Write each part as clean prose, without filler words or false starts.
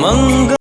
मंगल।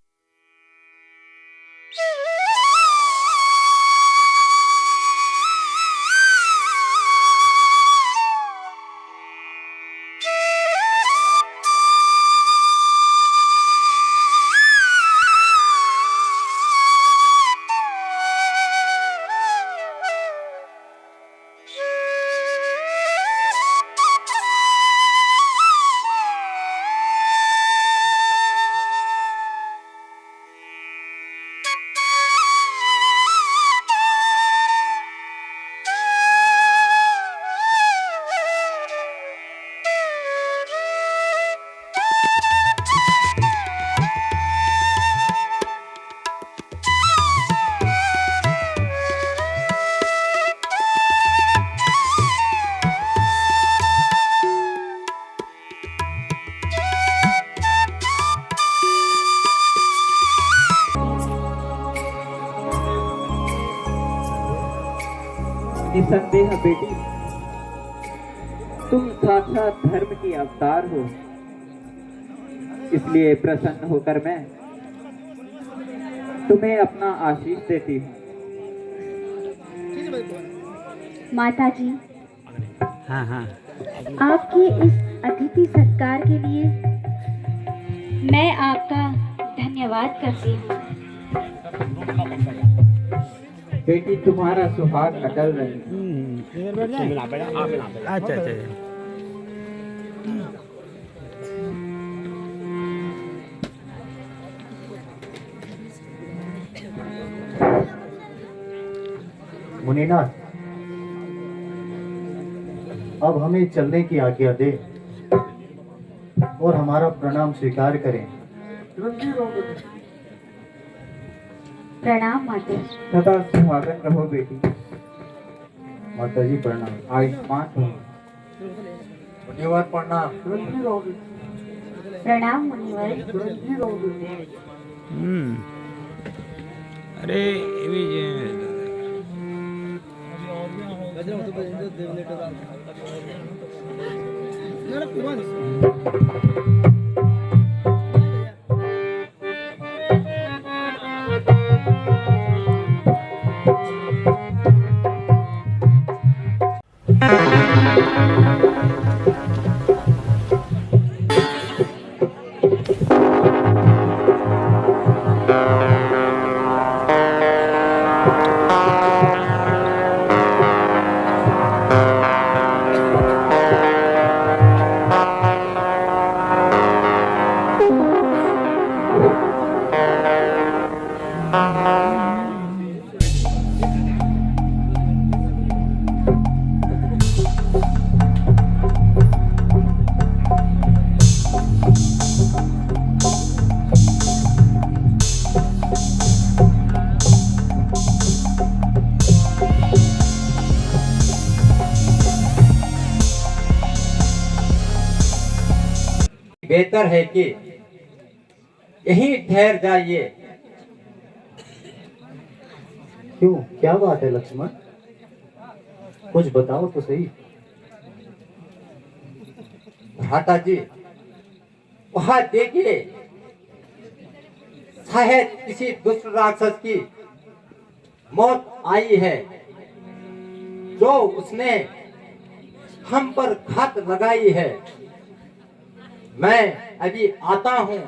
निसंदेह बेटी, तुम साक्षात धर्म की अवतार हो, इसलिए प्रसन्न होकर मैं तुम्हें अपना आशीष देती हूँ। माता जी, हाँ हाँ, आपके इस अतिथि सत्कार के लिए मैं आपका धन्यवाद करती हूँ। बेटी, तुम्हारा सुहाग अटल रहे। अच्छा अच्छा। मुनीनाथ, अब हमें चलने की आज्ञा दे और हमारा प्रणाम स्वीकार करें। प्रणाम माता। सदा सुहागन रहो बेटी। माता जी प्रणाम। आयुष्मान हो। धन्यवाद प्रणाम। प्रणाम मुनिवर। अरे एवी जे बेहतर है कि यहीं ठहर जाइए। क्यों, क्या बात है लक्ष्मण? कुछ बताओ तो सही। भ्राता जी, वहां देखिए, शायद किसी दुष्ट राक्षस की मौत आई है, जो उसने हम पर घात लगाई है। मैं अभी आता हूँ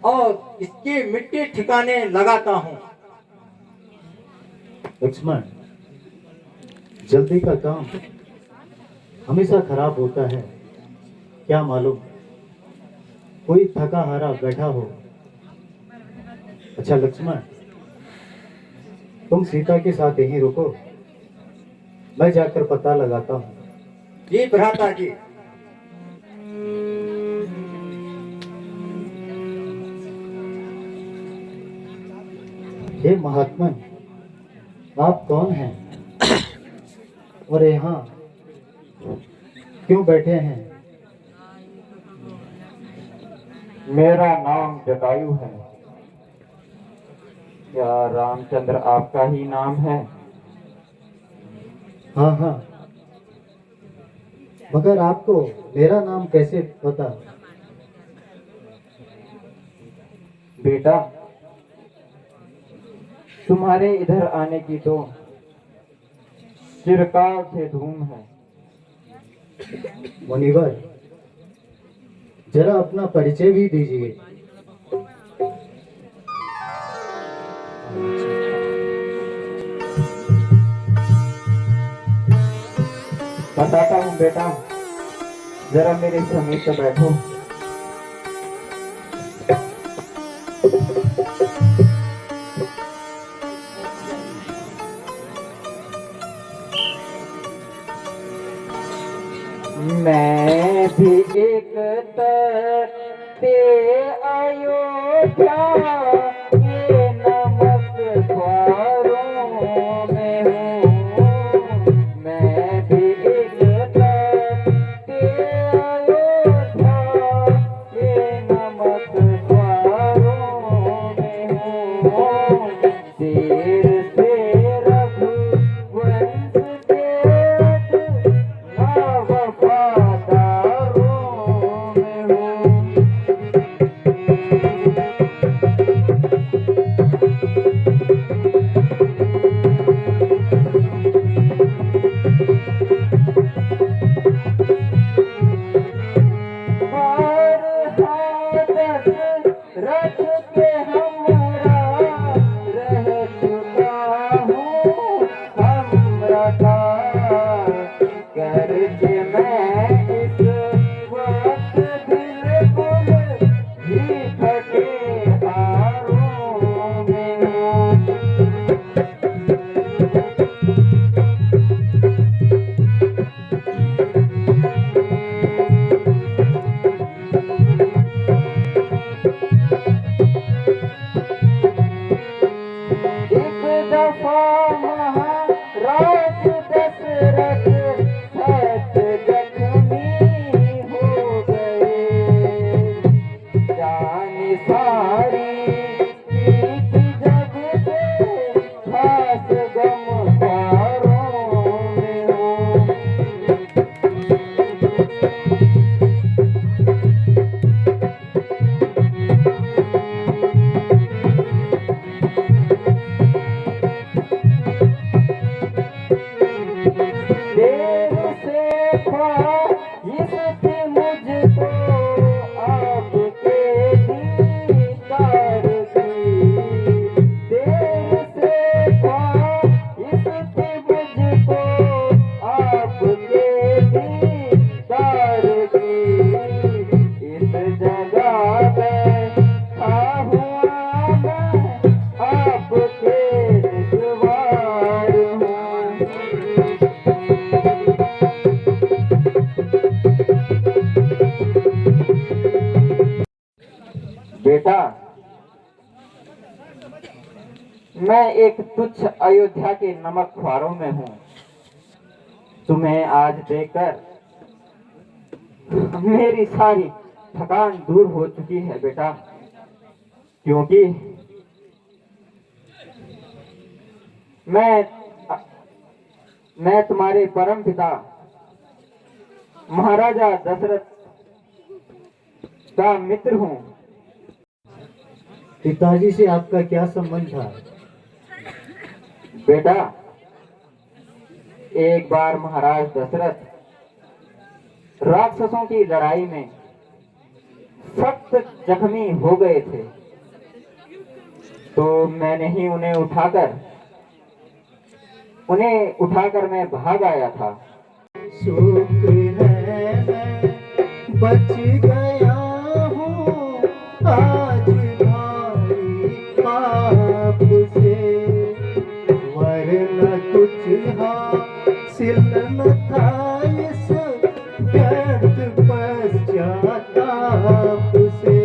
और इसकी मिट्टी ठिकाने लगाता हूँ। लक्ष्मण, जल्दी का काम हमेशा खराब होता है। क्या मालूम कोई थका हारा बैठा हो। अच्छा लक्ष्मण, तुम सीता के साथ यहीं रुको, मैं जाकर पता लगाता हूँ। जी भ्राता जी। हे महात्मन, आप कौन हैं और यहाँ क्यों बैठे हैं? मेरा नाम जटायु है। क्या रामचंद्र आपका ही नाम है? हाँ हाँ, मगर आपको मेरा नाम कैसे पता? बेटा, तुम्हारे इधर आने की तो चिरकाल से धूम है। मुनिवर, जरा अपना परिचय भी दीजिए। बताता हूँ बेटा, जरा मेरे समीप से बैठो। मैं भी एक ते अयोध्या के नमक ख्वारों में हूँ। मैं भी एक ते अयोध्या के नमक ख्वारों में हूँ। देर से रघुवंश के रथ के हमरा रह चुका हूँ हमरा गर्ज मैं इस वक्त बिल्कुल भी फटे हारों में हूँ। एक दफा महाराज दशरथ सत जख्मी हो गए। जान सारी पीठ जग से खास गम पारों में हूँ। देर से ख्वाहिश थी मुझको आपके दीदार की। देर से ख्वाहिश थी मुझको आपके दीदार की। इस जगह बैठा हुआ मैं आपके रिश्तेदार हूँ। बेटा, मैं एक तुच्छ अयोध्या के नमक ख्वारों में हूँ। तुम्हें आज देखकर मेरी सारी थकान दूर हो चुकी है बेटा, क्योंकि मैं तुम्हारे परम पिता महाराजा दशरथ का मित्र हूँ। पिताजी से आपका क्या संबंध था? बेटा, एक बार महाराज दशरथ राक्षसों की लड़ाई में सख्त जख्मी हो गए थे, तो मैंने ही उन्हें उठाकर मैं भाग आया था। शुक्र है मैं बच गया हूँ आज भाई पाप से, वरना कुछ हासिल न था इस व्यर्थ पश्चाताप से।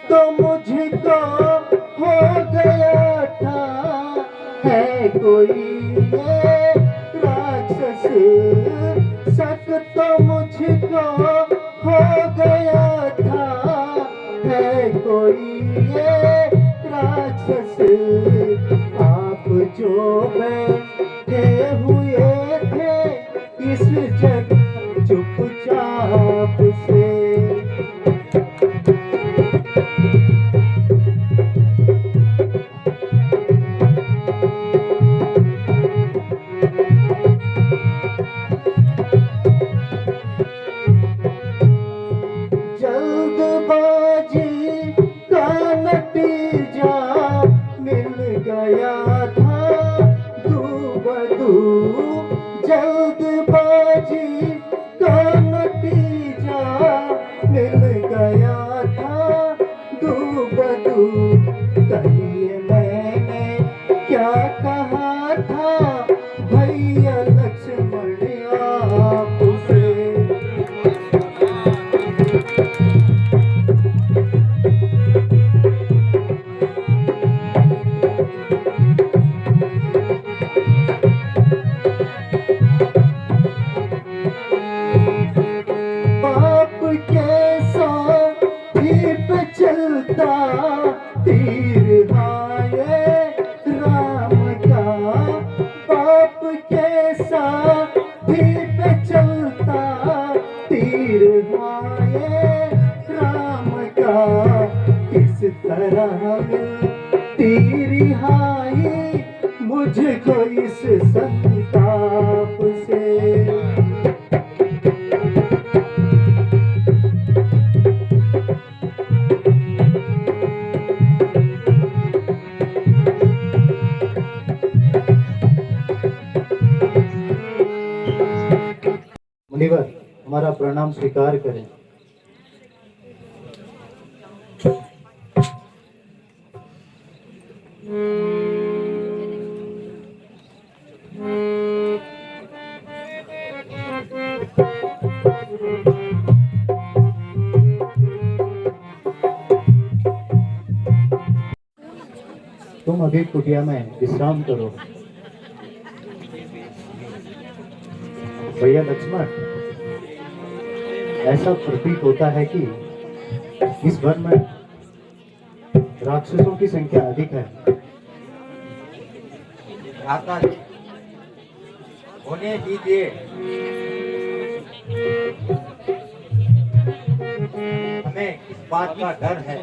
तो मुझको हो गया था, है कोई ये राक्षस, शक तो मुझको हो गया था, कोई ये राक्षस, आप जो बैठे हुए थे इस जगह चुपचाप से। जल्दबाजी का नतीजा मिल गया था दूबदू, जल्दबाजी का नतीजा मिल गया था दूबदू। कहिए मैंने क्या कहा था भैया लक्ष्मण आपसे। बाप के साथी पे चलता तीर हाय राम का, बाप के साथी पे चलता तीर हाय राम का। किस तरह मिलती रिहाई मुझको इस संताप से। मुनिवर, हमारा प्रणाम स्वीकार करें। तुम अभी कुटिया में विश्राम करो। भैया लक्ष्मण, ऐसा प्रतीत होता है कि इस वन में राक्षसों की संख्या अधिक है। भ्राता जी, होने दीजिए। हमें इस बात का डर है।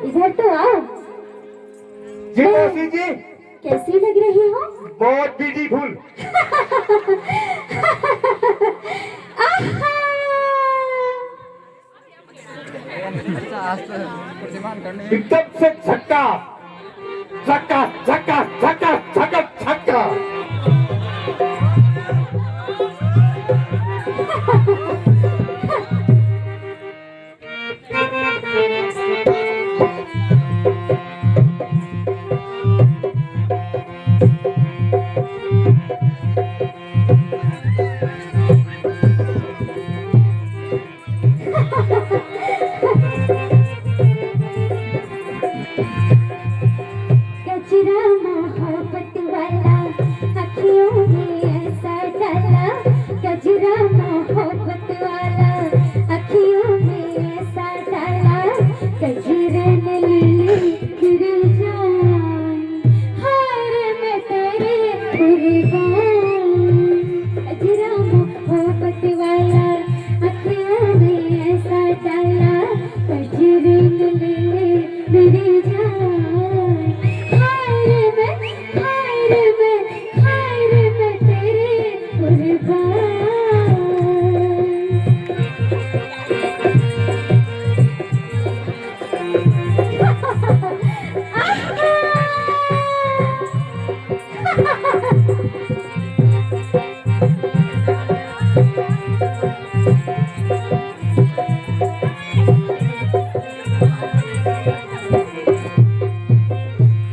इधर तो आओ। जी मौसी जी, कैसी लग रही हो? बहुत ब्यूटीफुल। आहा! एकदम से झक्कास झक्कास झक्कास झक्कास झक्कास झक्कास। गजरा मोहब्बत वाला अखियों में ऐसा डाला, गजरा मोहब्बत वाला अखियों में ऐसा डाला, गजरे ने ली तेरी जान, हार मैं तेरे कुर्बान। गजरा मोहब्बत वाला अखियों में ऐसा डाला, गजरे ने ली मेरी जान, तेरे कुर्बान।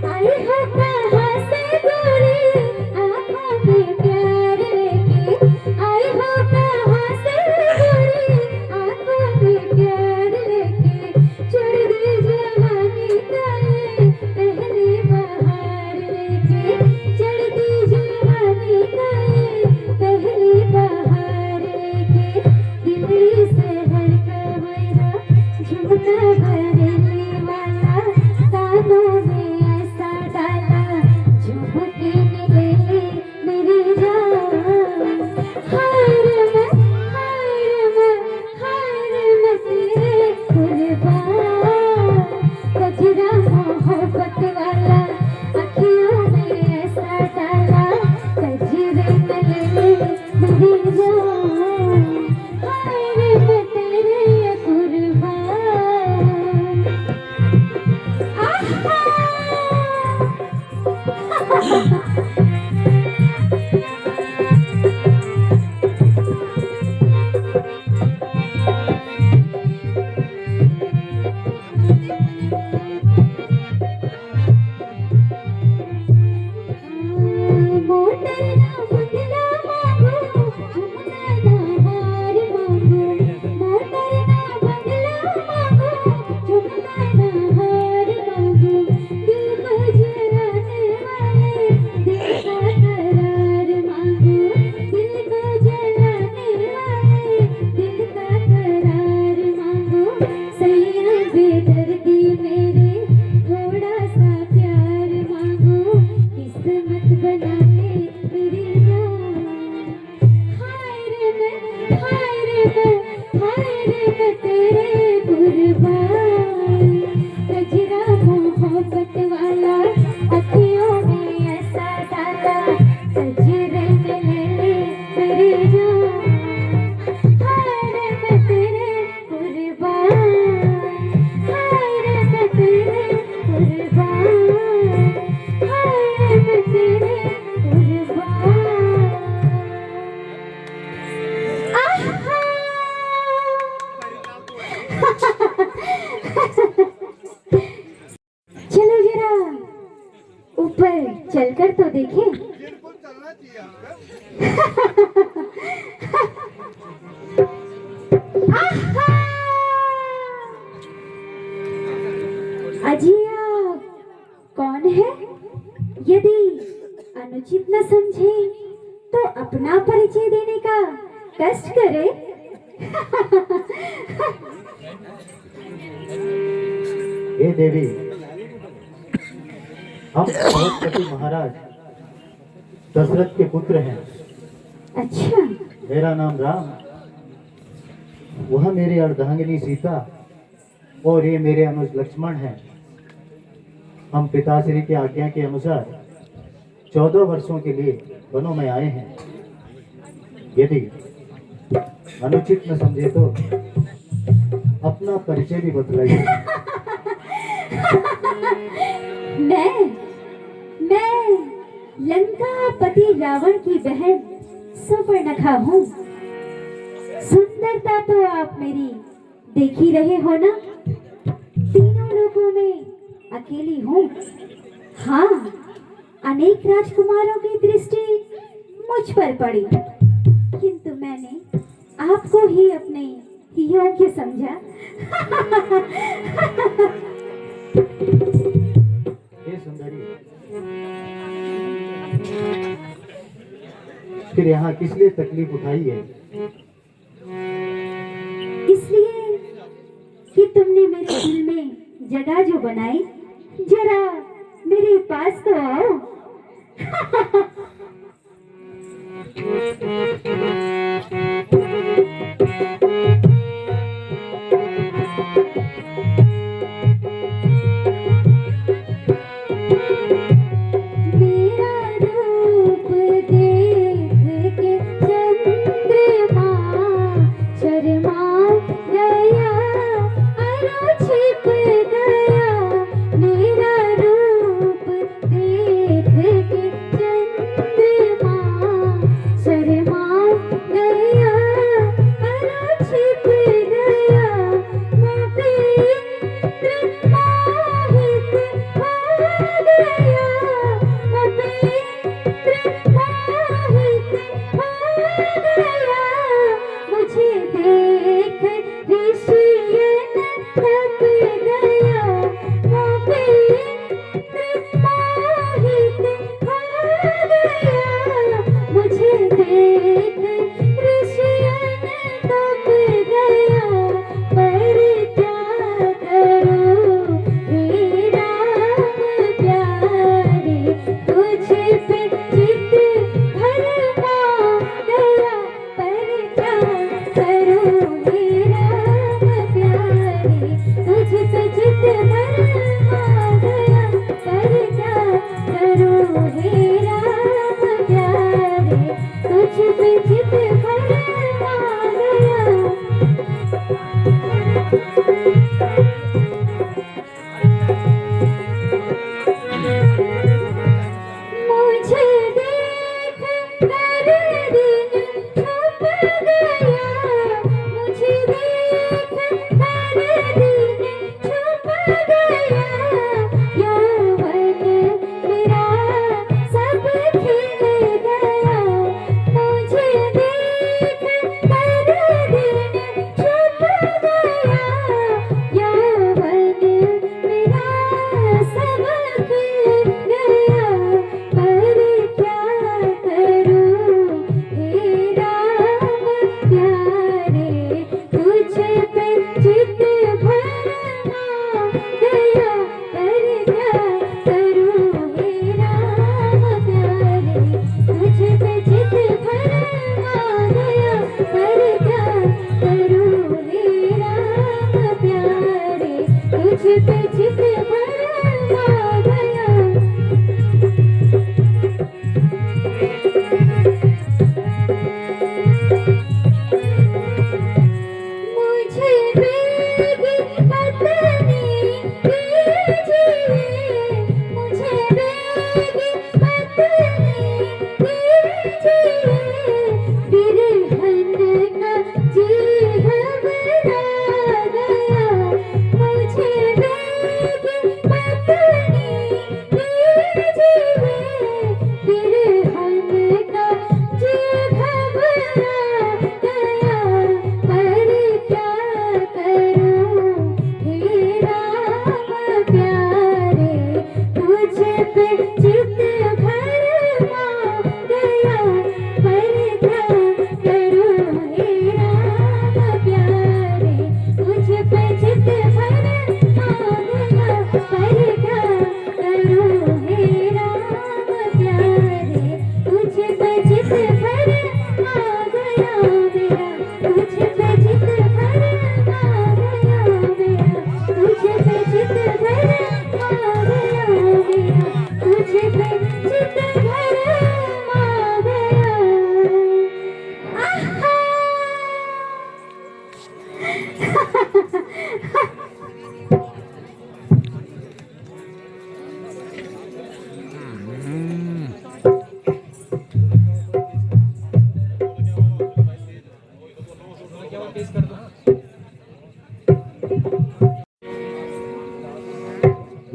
आई हो कहाँ से गोरी आँखों में प्यार लेके, आई हो कहाँ से गोरी आँखों में प्यार लेके, चढ़ दी जवानी का ये पहली बहार लेके, चढ़ दी जवानी का ये पहली बहार लेके, दिल्ली शहर का मेरा झुमका बरेली वाला, कानों में ऐसा डाला, झुमके ने ले ली मेरी जान। हार मैं तेरे कुर्बान। गजरा मोहब्बत वाला अखियों में ऐसा डाला, गजरे ने ले ली मेरी जान। हार मैं तेरे कुर्बान। आहा! मोटर ना बंगला मांगो, झुमका ना हार मांगो, मोटर ना बंगला मांगो, झुमका ना हार मांगो, दिल को जलाने वाले दिल का करार मांगो, दिल को जलाने वाले दिल का करार मांगो, सैया बेदर्दी मेरे थोड़ा सा प्यार मांगो, किस्मत बना ले मेरी जान। हाय रे मैं तेरे कुर्बान। गजरा मोहब्बत वाला अखियों में ऐसा डाला, गजरे ने ले ली मेरी जान। हाय रे मैं तेरे कुर्बान। हाय रे मैं तेरे कुर्बान। हाय रे मैं तेरे कुर्बान। आहा! चलो जरा ऊपर चलकर तो देखें। आहा! अजिया कौन है? यदि अनुचित न समझे तो अपना परिचय देने का कष्ट करे। हे देवी, हम बृहस्पति महाराज दशरथ के पुत्र हैं। अच्छा, मेरा नाम राम, वह मेरी अर्धांगिनी सीता और ये मेरे अनुज लक्ष्मण हैं। हम पिताश्री की आज्ञा के अनुसार 14 वर्षों के लिए वनों में आए हैं। यदि अनुचित न समझे तो अपना परिचय भी बतलाइए। मैं लंकापति रावण की बहन सुपर्णखा हूँ। सुंदरता तो आप मेरी देख ही रहे हो ना। तीनों लोगों में अकेली हूँ। हाँ, अनेक राजकुमारों की दृष्टि मुझ पर पड़ी, किंतु मैंने आपको ही अपने योग्य समझा। हे सुंदरी, फिर यहाँ किस लिए तकलीफ उठाई है? इसलिए कि तुमने मेरे दिल में जगह जो बनाई, जरा मेरे पास तो आओ।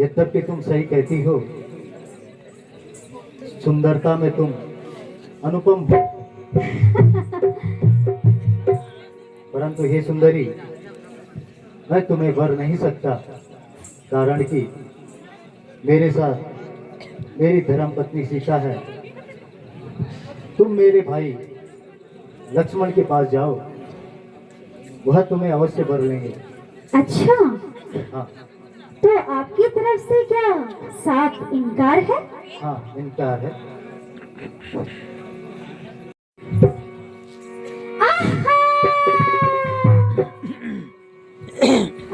यद्यपि तुम सही कहती हो, सुंदरता में तुम अनुपम हो, परंतु हे सुंदरी, मैं तुम्हें वर नहीं सकता, कारण कि मेरे साथ मेरी धर्म पत्नी सीता है। तुम मेरे भाई लक्ष्मण के पास जाओ, वह तुम्हें अवश्य वर लेंगे। अच्छा, हाँ तो आपकी तरफ से क्या साफ इनकार है? हाँ, इनकार है।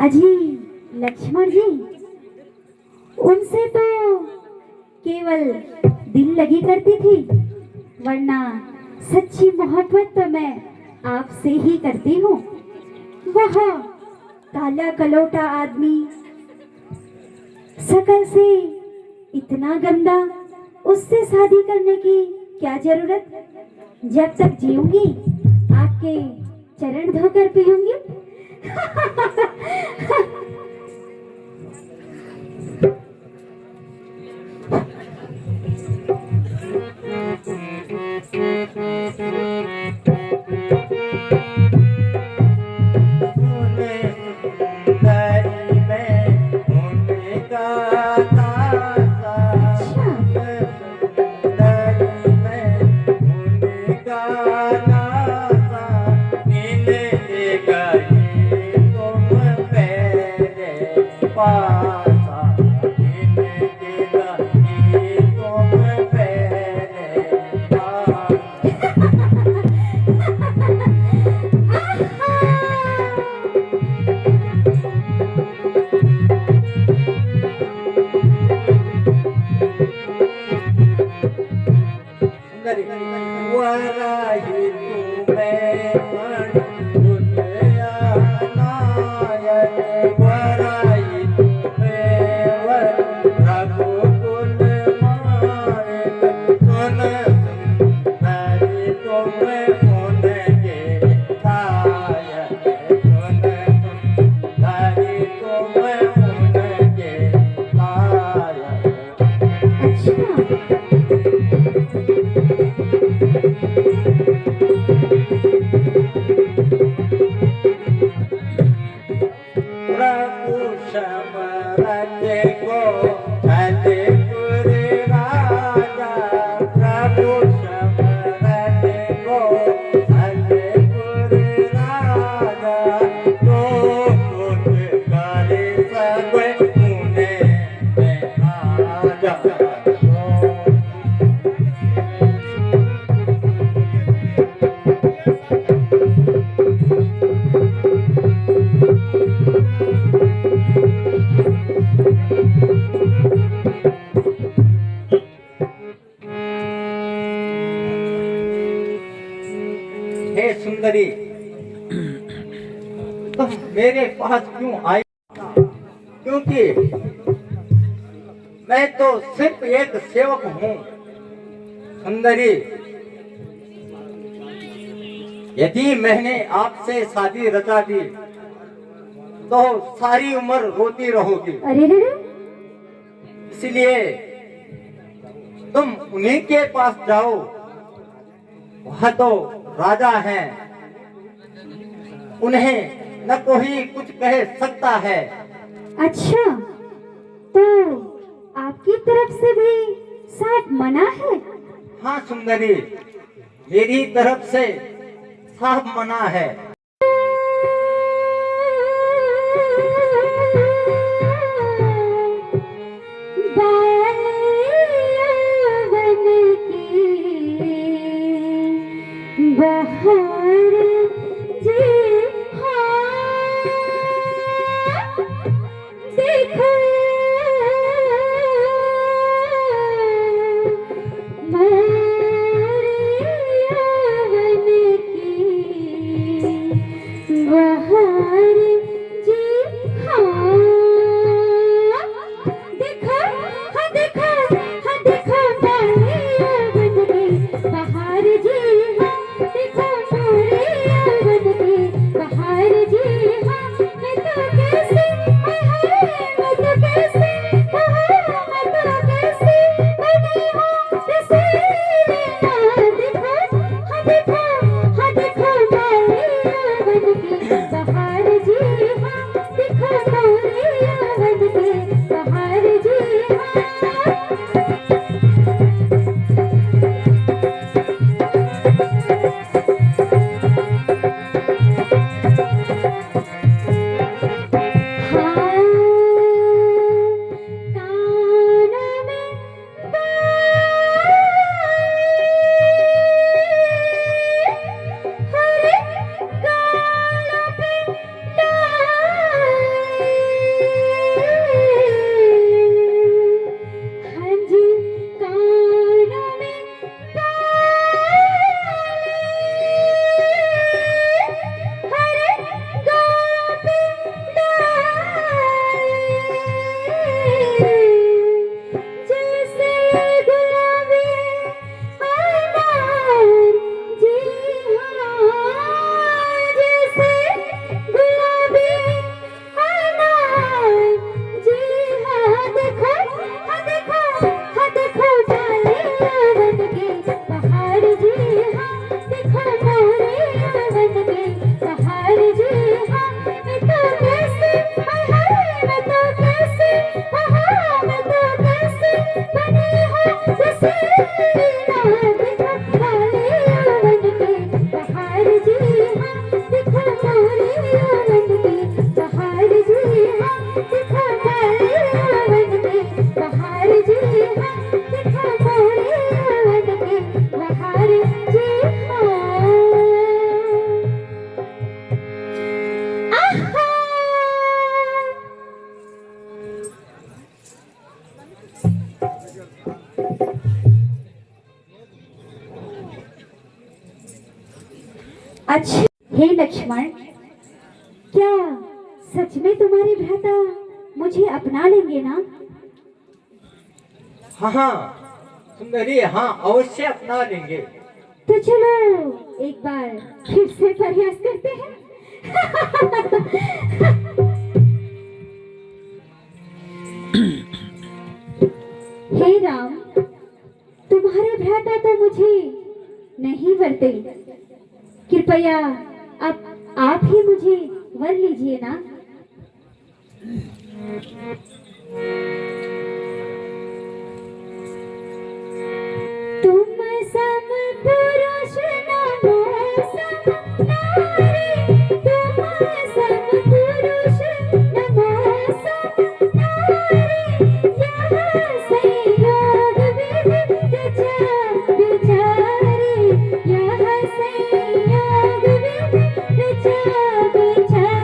अजी लक्ष्मण जी, उनसे तो केवल दिल लगी करती थी, वरना सच्ची मोहब्बत तो मैं आपसे ही करती हूँ। वह काला कलोटा आदमी, शकल से इतना गंदा, उससे शादी करने की क्या जरूरत? जब तक जीऊंगी आपके चरण धोकर पीऊंगी। हे सुंदरी, तुम मेरे पास क्यों आई? क्योंकि मैं तो सिर्फ एक सेवक हूँ। सुंदरी, यदि मैंने आपसे शादी रचा दी तो सारी उम्र रोती रहोगी। अरे रे, इसलिए तुम उन्हीं के पास जाओ, वह तो राजा हैं, उन्हें न कोई कुछ कह सकता है। अच्छा, तो आपकी तरफ से भी साफ मना है? हाँ सुंदरी, मेरी तरफ से साफ मना है। यौवन के बहार जी हाँ। अच्छा हे लक्ष्मण, क्या सच में तुम्हारे भ्राता मुझे अपना लेंगे ना? हाँ हाँ सुंदरी, हाँ अवश्य अपना लेंगे। तो चलो एक बार फिर से प्रयास करते हैं। हे राम, तुम्हारे भ्राता तो मुझे नहीं वरते, कृपया अब आप ही मुझे वर लीजिए ना। तुम सम पुरुष नमो सम नारी, तुम सम पुरुष नमो सम नारी, यह संयोग विधि रचा विचारी, यह संयोग विधि रचा विचारी।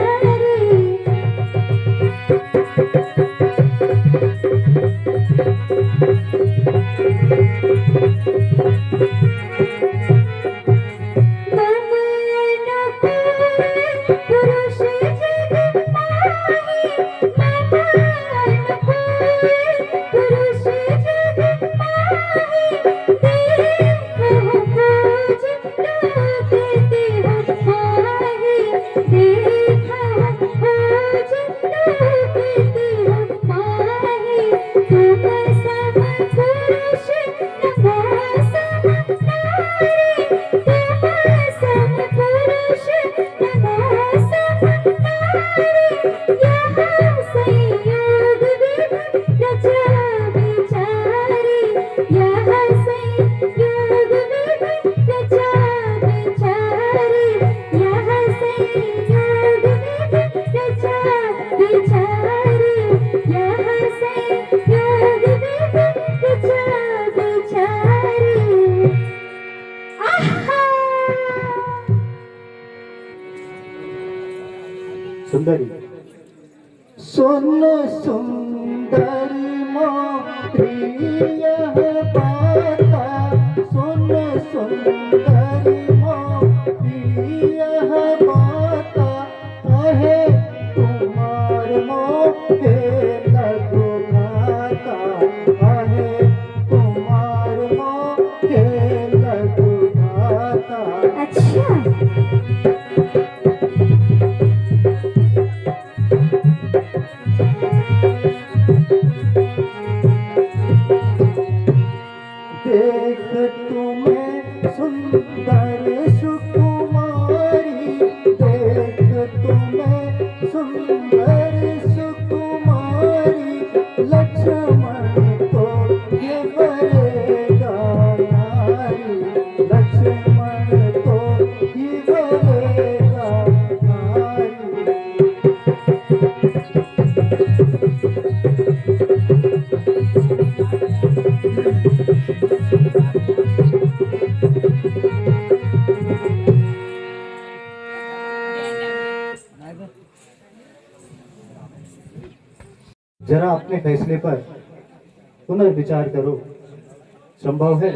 सुंदरी सुन सुंदरी मोरी यह बाता, सुन सुंदरी मोरी यह बाता, कहे तुम्हार मोहे लगो घाता, कहे तुम्हार मोहे लगो घाता। अच्छा देख तुम्हें सुंदर सुकुमारी, देख तुम्हें सुंदर सुकुमारी, जरा अपने फैसले पर पुनर्विचार करो। संभव है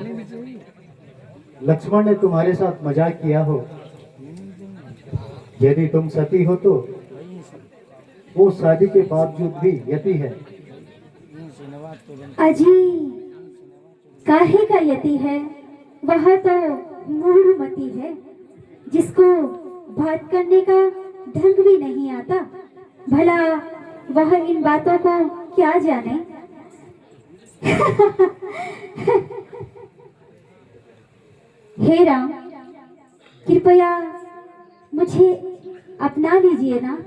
लक्ष्मण ने तुम्हारे साथ मजाक किया हो। यदि तुम सती हो तो वो शादी के बावजूद भी यति है। अजी काहे का यति है, वह तो मूढ़मती है, जिसको बात करने का ढंग भी नहीं आता। भला वह इन बातों को क्या जाने। हे राम, कृपया मुझे अपना लीजिए ना।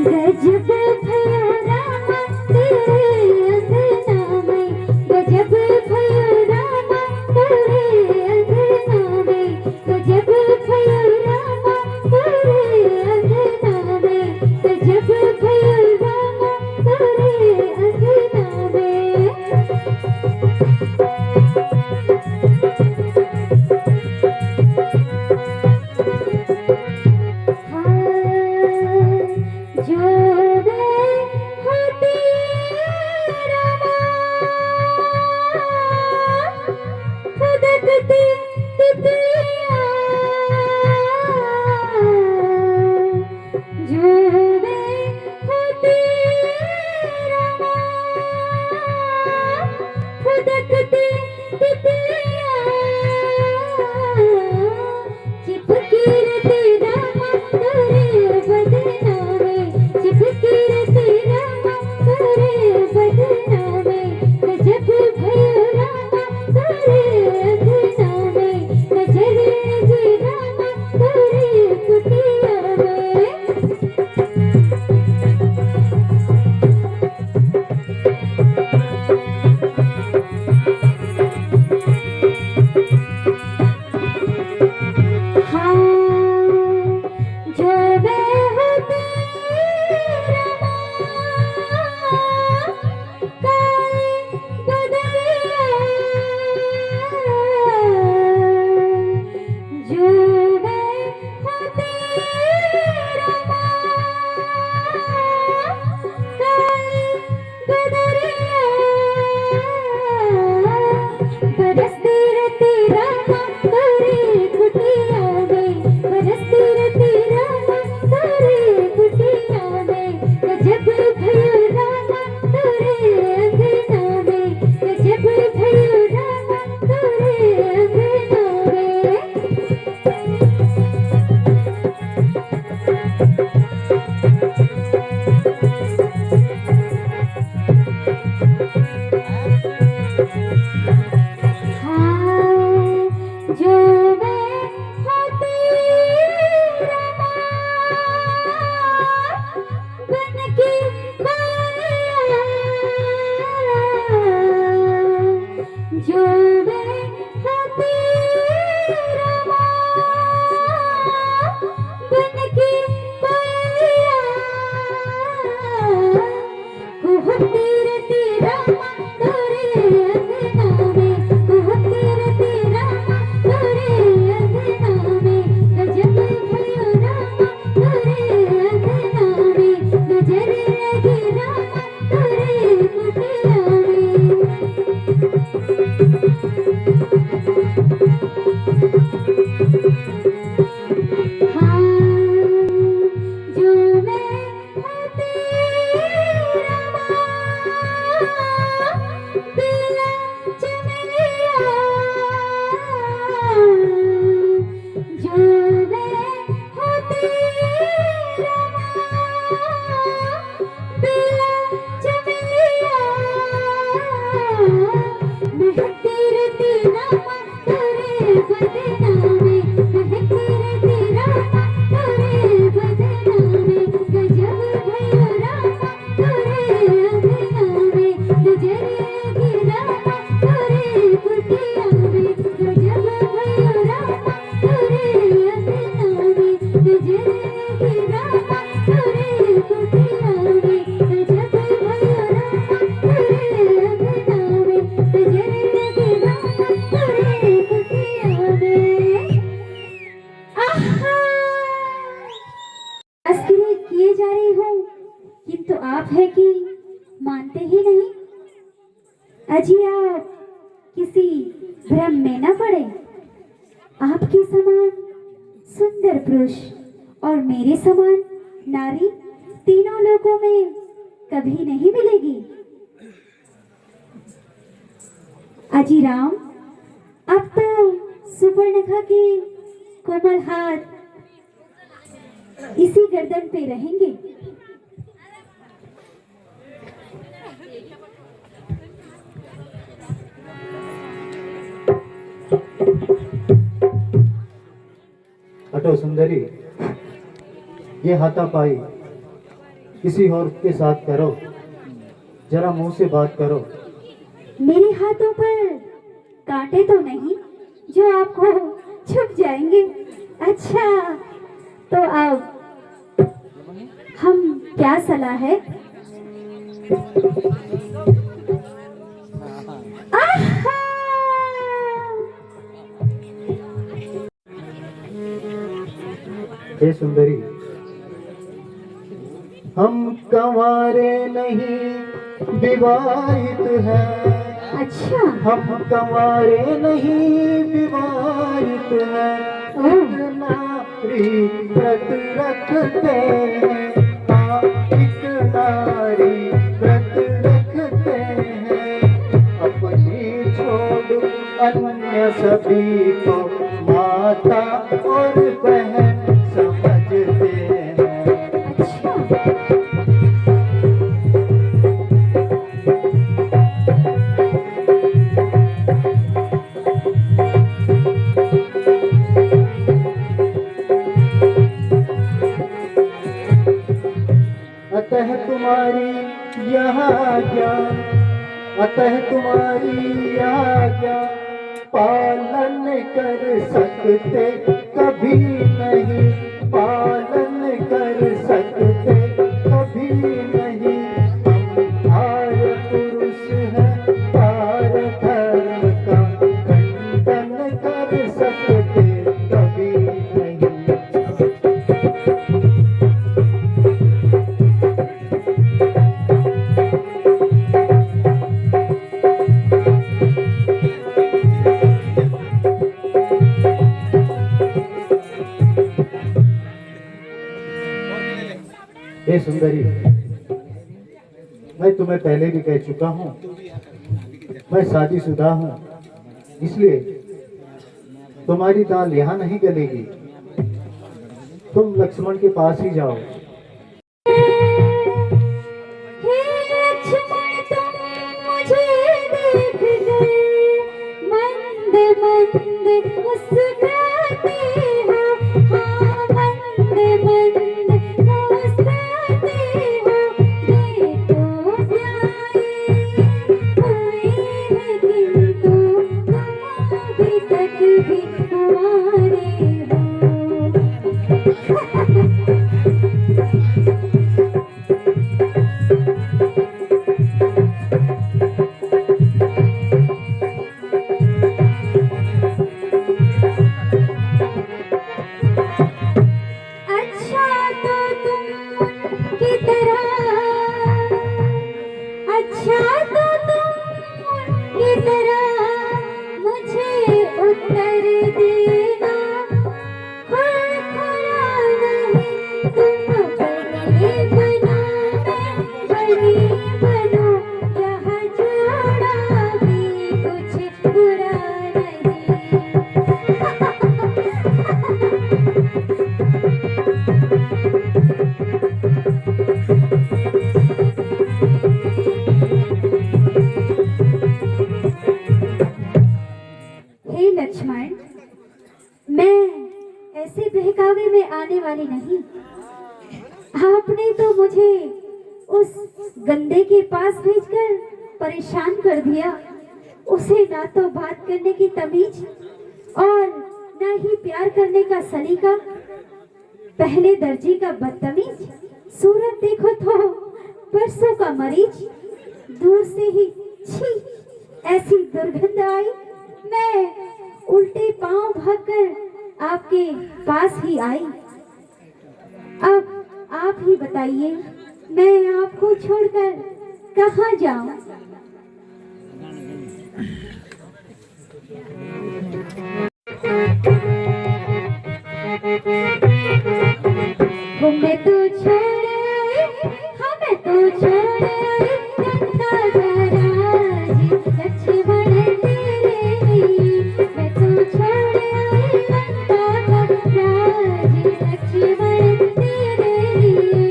गजब भयो रामा तेरे अंगना में, गजब भयो रामा तेरे अंगना में, गजब भयो रामा तेरे अंगना में, गजब भयो रामा तेरे अंगना में है कि मानते ही नहीं। अजी आप किसी भ्रम में न पड़े। आपके समान सुंदर पुरुष और मेरे समान नारी तीनों लोगों में कभी नहीं मिलेगी। अजी राम, अब तो सुपर्णखा के कोमल हाथ इसी गर्दन पे रहेंगे। हटो सुंदरी, ये हाथापाई किसी और के साथ करो, जरा मुंह से बात करो। मेरे हाथों पर कांटे तो नहीं जो आपको छुप जाएंगे। अच्छा, तो अब हम क्या सलाह है? आहा! हे सुंदरी, हम कंवारे नहीं विवाहित हैं। अच्छा, हम कंवारे नहीं विवाहित हैं। एक नारी व्रत रखते हैं। हाँ, एक नारी व्रत रखते हैं। अपनी छोड़ अन्य सभी को माता और बहन समझते हैं। अच्छा। अतः तुम्हारी यह आज्ञा, अतः तुम्हारी यह आज्ञा पालन कर सकते कभी नहीं, पालन कर सकते कभी नहीं। हम आर्य पुरुष हैं, आर्य धर्म का खंडन कर सकते कभी नहीं। हे सुंदरी, मैं तुम्हें पहले भी कह चुका हूँ, मैं शादीशुदा हूँ, इसलिए तुम्हारी दाल यहाँ नहीं गलेगी। तुम लक्ष्मण के पास ही जाओ। हे लक्ष्मण, तुम मुझे देख गए, मंद मंद मुस्कुराते हो। हाँ, मंद मंद मुस्कुराते हो। ये तो प्यारे हुए हैं किंतु तुम अभी तक भी कुंवारे हो। अच्छा, तो तुम उनकी तरह, अच्छा तो तुम उनकी तरह मुझे उत्तर देना। खुरखुरा नहीं, तुम बड़े बनो, मैं बड़ी बनूं, यह जोड़ा भी कुछ बुरा नहीं। हे लक्ष्मण, मैं ऐसे बहकावे में आने वाली नहीं। आपने तो मुझे उस गंदे के पास भेजकर परेशान कर दिया। उसे ना तो बात करने की तमीज और ना ही प्यार करने का सलीका। पहले दर्जी का बदतमीज, सूरत देखो तो परसों का मरीज। दूर से ही छी, ऐसी दुर्गंध आई। मैं उल्टे पांव भागकर आपके पास ही आई। अब आप ही बताइए, मैं आपको छोड़कर कहाँ जाऊं? वो मैं तो छोड़ आई, हाँ मैं तो छोड़ आई लंका का राज लक्ष्मण तेरे लिए। मैं तो छोड़ आई लंका का राज लक्ष्मण तेरे लिए।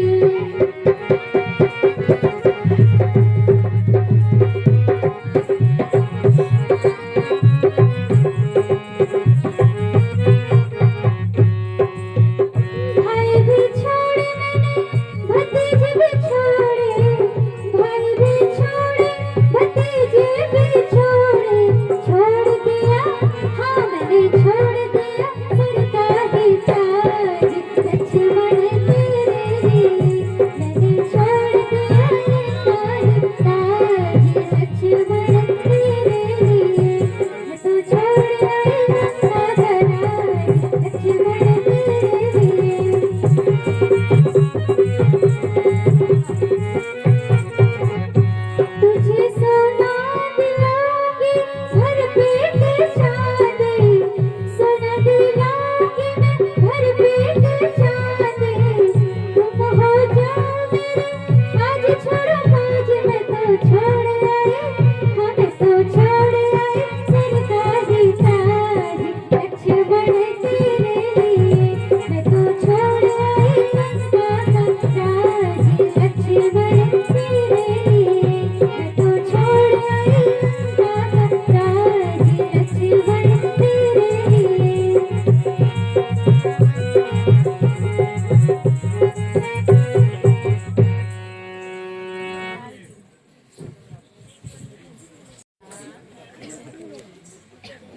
भाई भी छोड़े मैंने, भतीजे भी छोड़े, भाई भी छोड़े, भतीजे भी छोड़े, छोड़ दिया, हाँ मैंने छोड़ दिया सर का ही ताज लक्ष्मण तेरे लिए। मैंने छोड़ दिया सर का ही ताज लक्ष्मण तेरे लिए। मैं तो छोड़ आई लंका का राज लक्ष्मण तेरे लिए। तुझे सोना दिलाऊंगी भर पेट चांदी, सोना दिलाऊंगी मैं भर पेट चांदी। तुम हो जाओ मेरे आज छोड़ो आज, मैं तो छोड़ आई, हाँ मैं तो छोड़ आई सर का ही ताज लक्ष्मण तेरे लिए। मैं तो छोड़ आई लंका का राज लक्ष्मण तेरे लिए। मैं तो छोड़ आई लंका का राज लक्ष्मण तेरे लिए।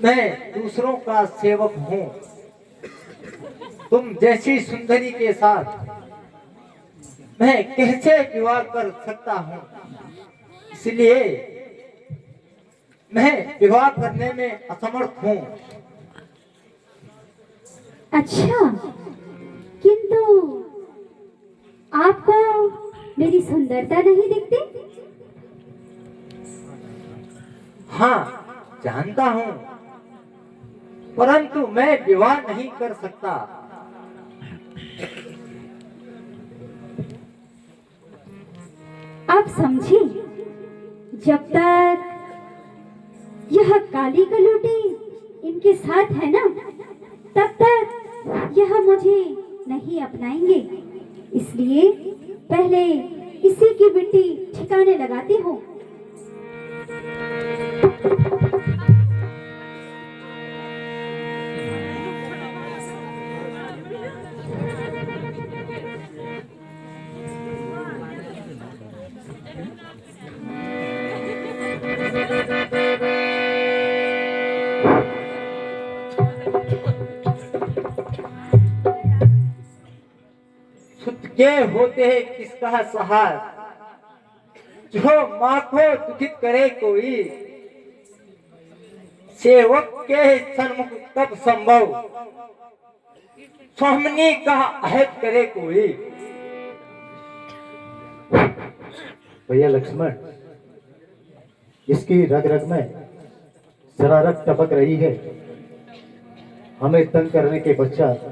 मैं दूसरों का सेवक हूँ। तुम जैसी सुंदरी के साथ मैं कैसे विवाह कर सकता हूँ, इसलिए मैं विवाह करने में असमर्थ हूँ। अच्छा, किंतु आपको मेरी सुंदरता नहीं दिखती? हाँ जानता हूँ, परंतु मैं विवाह नहीं कर सकता। आप समझे, जब तक यह काली कलूटी इनके साथ है ना, तब तक यह मुझे नहीं अपनाएंगे। इसलिए पहले इसी की मिट्टी ठिकाने लगाती हूँ। सुत के होते हैं किसका सहार, जो माँ को दुखित करे कोई, सेवक के सन्मुख कब संभव, स्वामिनी का अहद करे कोई। भैया लक्ष्मण, इसकी रग रग में शरारत टपक रही है। हमें तंग करने के पश्चात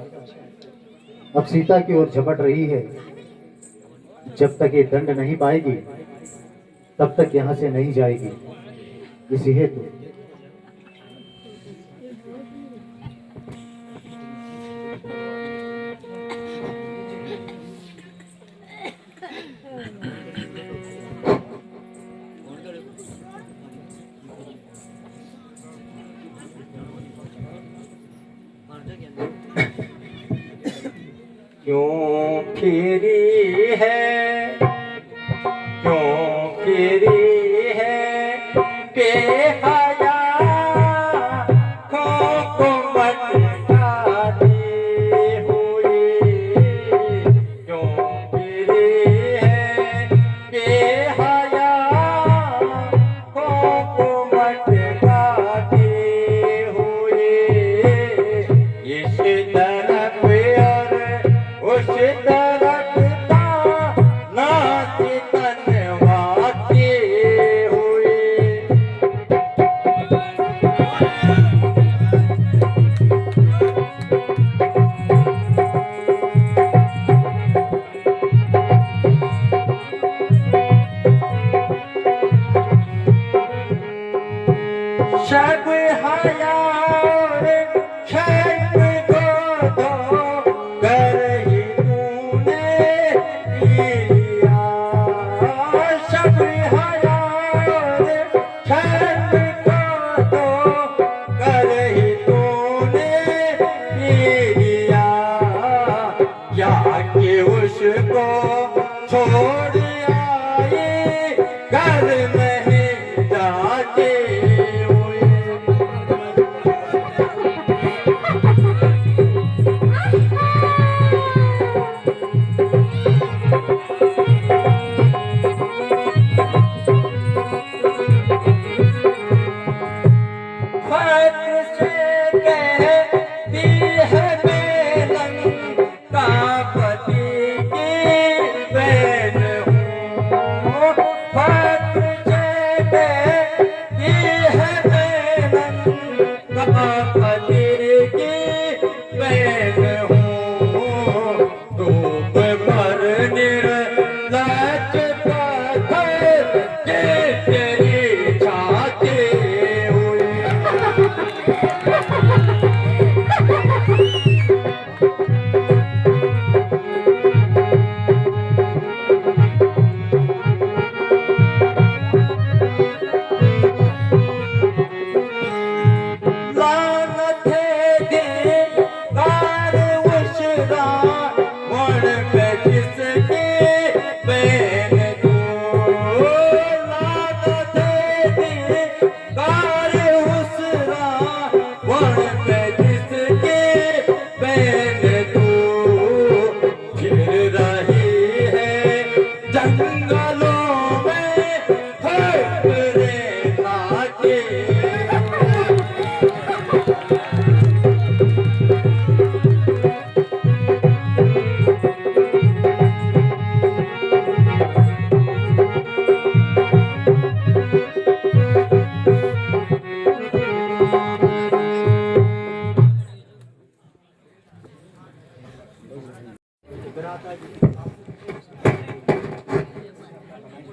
अब सीता की ओर झपट रही है। जब तक ये दंड नहीं पाएगी तब तक यहाँ से नहीं जाएगी। इसी हेतु क्यों फिरी है, क्यों फिरी है बेहया को मटकाती हुई, क्यों फिरी है बेहया को मटकाती हुई। इस तरफ और उस तरफ ना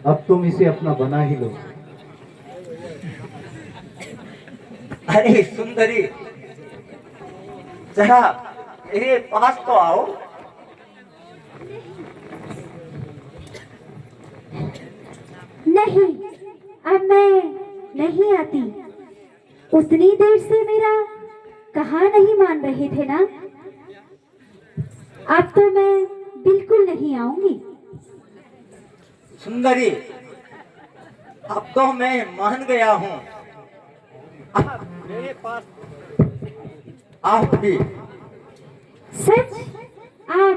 अब तुम इसे अपना बना ही लो। अरे सुंदरी, जरा मेरे पास तो आओ। नहीं, अब मैं नहीं आती। उतनी देर से मेरा कहा नहीं मान रहे थे ना। अब तो मैं बिल्कुल नहीं आऊंगी। सुंदरी, अब तो मैं मान गया हूँ। अब मेरे पास आप भी। सच? आप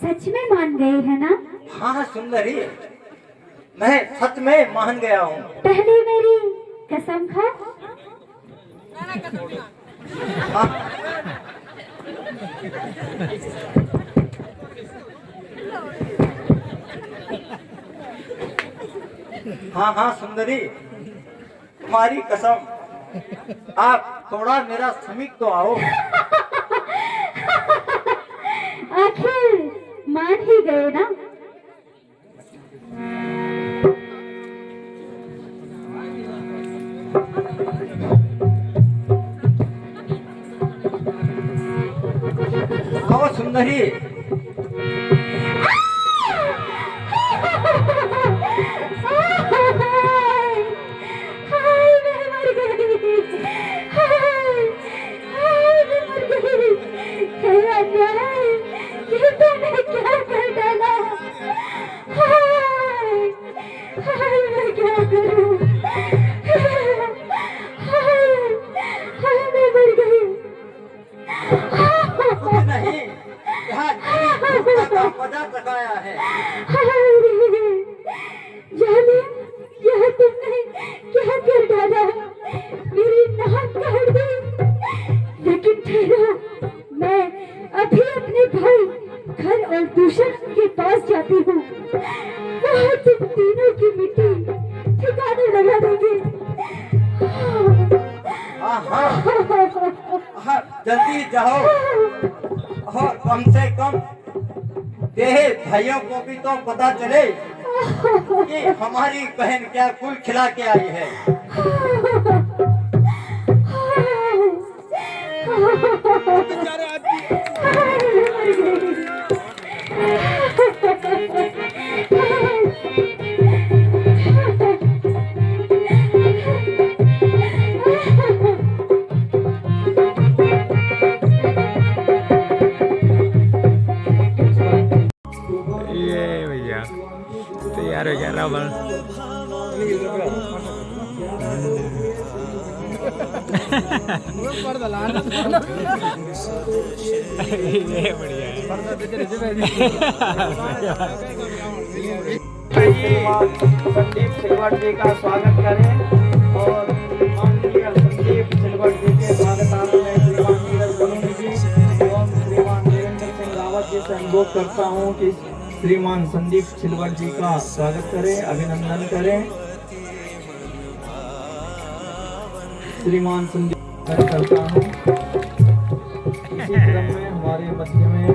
सच में मान गए हैं ना? हाँ सुंदरी, मैं सच में मान गया हूँ। पहले मेरी कसम खा। हाँ हाँ सुंदरी, तुम्हारी कसम। आप थोड़ा मेरा समीप तो आओ। आखिर मान ही गए ना? आओ सुंदरी। कुछ नहीं, यहाँ तेरी भूख का मजा चखाया है। जालिम, यह तुमने क्या कर डाला? मेरी नाक काट दी। लेकिन ठहरो, मैं अभी अपने भाई घर और दूषण के पास जाती हूँ। वहाँ तुम तीनों की मिट्टी ठिकाने लगा देंगे। हाँ हाँ हाँ, जल्दी जाओ। और कम से कम तेरे भाइयों को भी तो पता चले कि हमारी बहन क्या कुल खिला के आई है। ये भैया तैयार हो गया रावण। ये बढ़िया है। संदीप सिलवट जी का स्वागत करें और माननीय संदीप सिलवट जी के स्वागतार्थ में श्रीमान नीरज बलूनी जी एवं श्रीमान देवेंद्र सिंह रावत जी से अनुरोध करता हूं कि श्रीमान संदीप सिलवट जी का स्वागत करें, अभिनंदन करें। श्रीमान संदीप करता हूं। इसी क्रम में हमारे मध्य में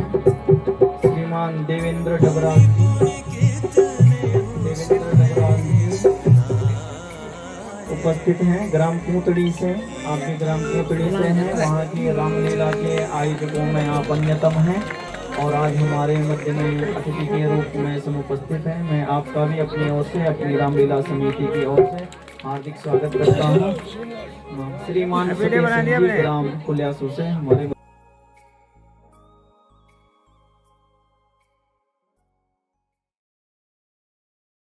श्रीमान देवेंद्र डबराल जी उपस्थित हैं। ग्राम पूतड़ी से, आप भी ग्राम पूतड़ी से हैं। वहाँ की रामलीला के आयोजकों में आप अन्यतम हैं और आज हमारे मध्य में अतिथि के रूप में समुपस्थित हैं। मैं आपका भी अपनी ओर से, अपनी रामलीला समिति की ओर से हार्दिक स्वागत करता हूँ। श्रीमान ग्राम कुल्यासू से हमारे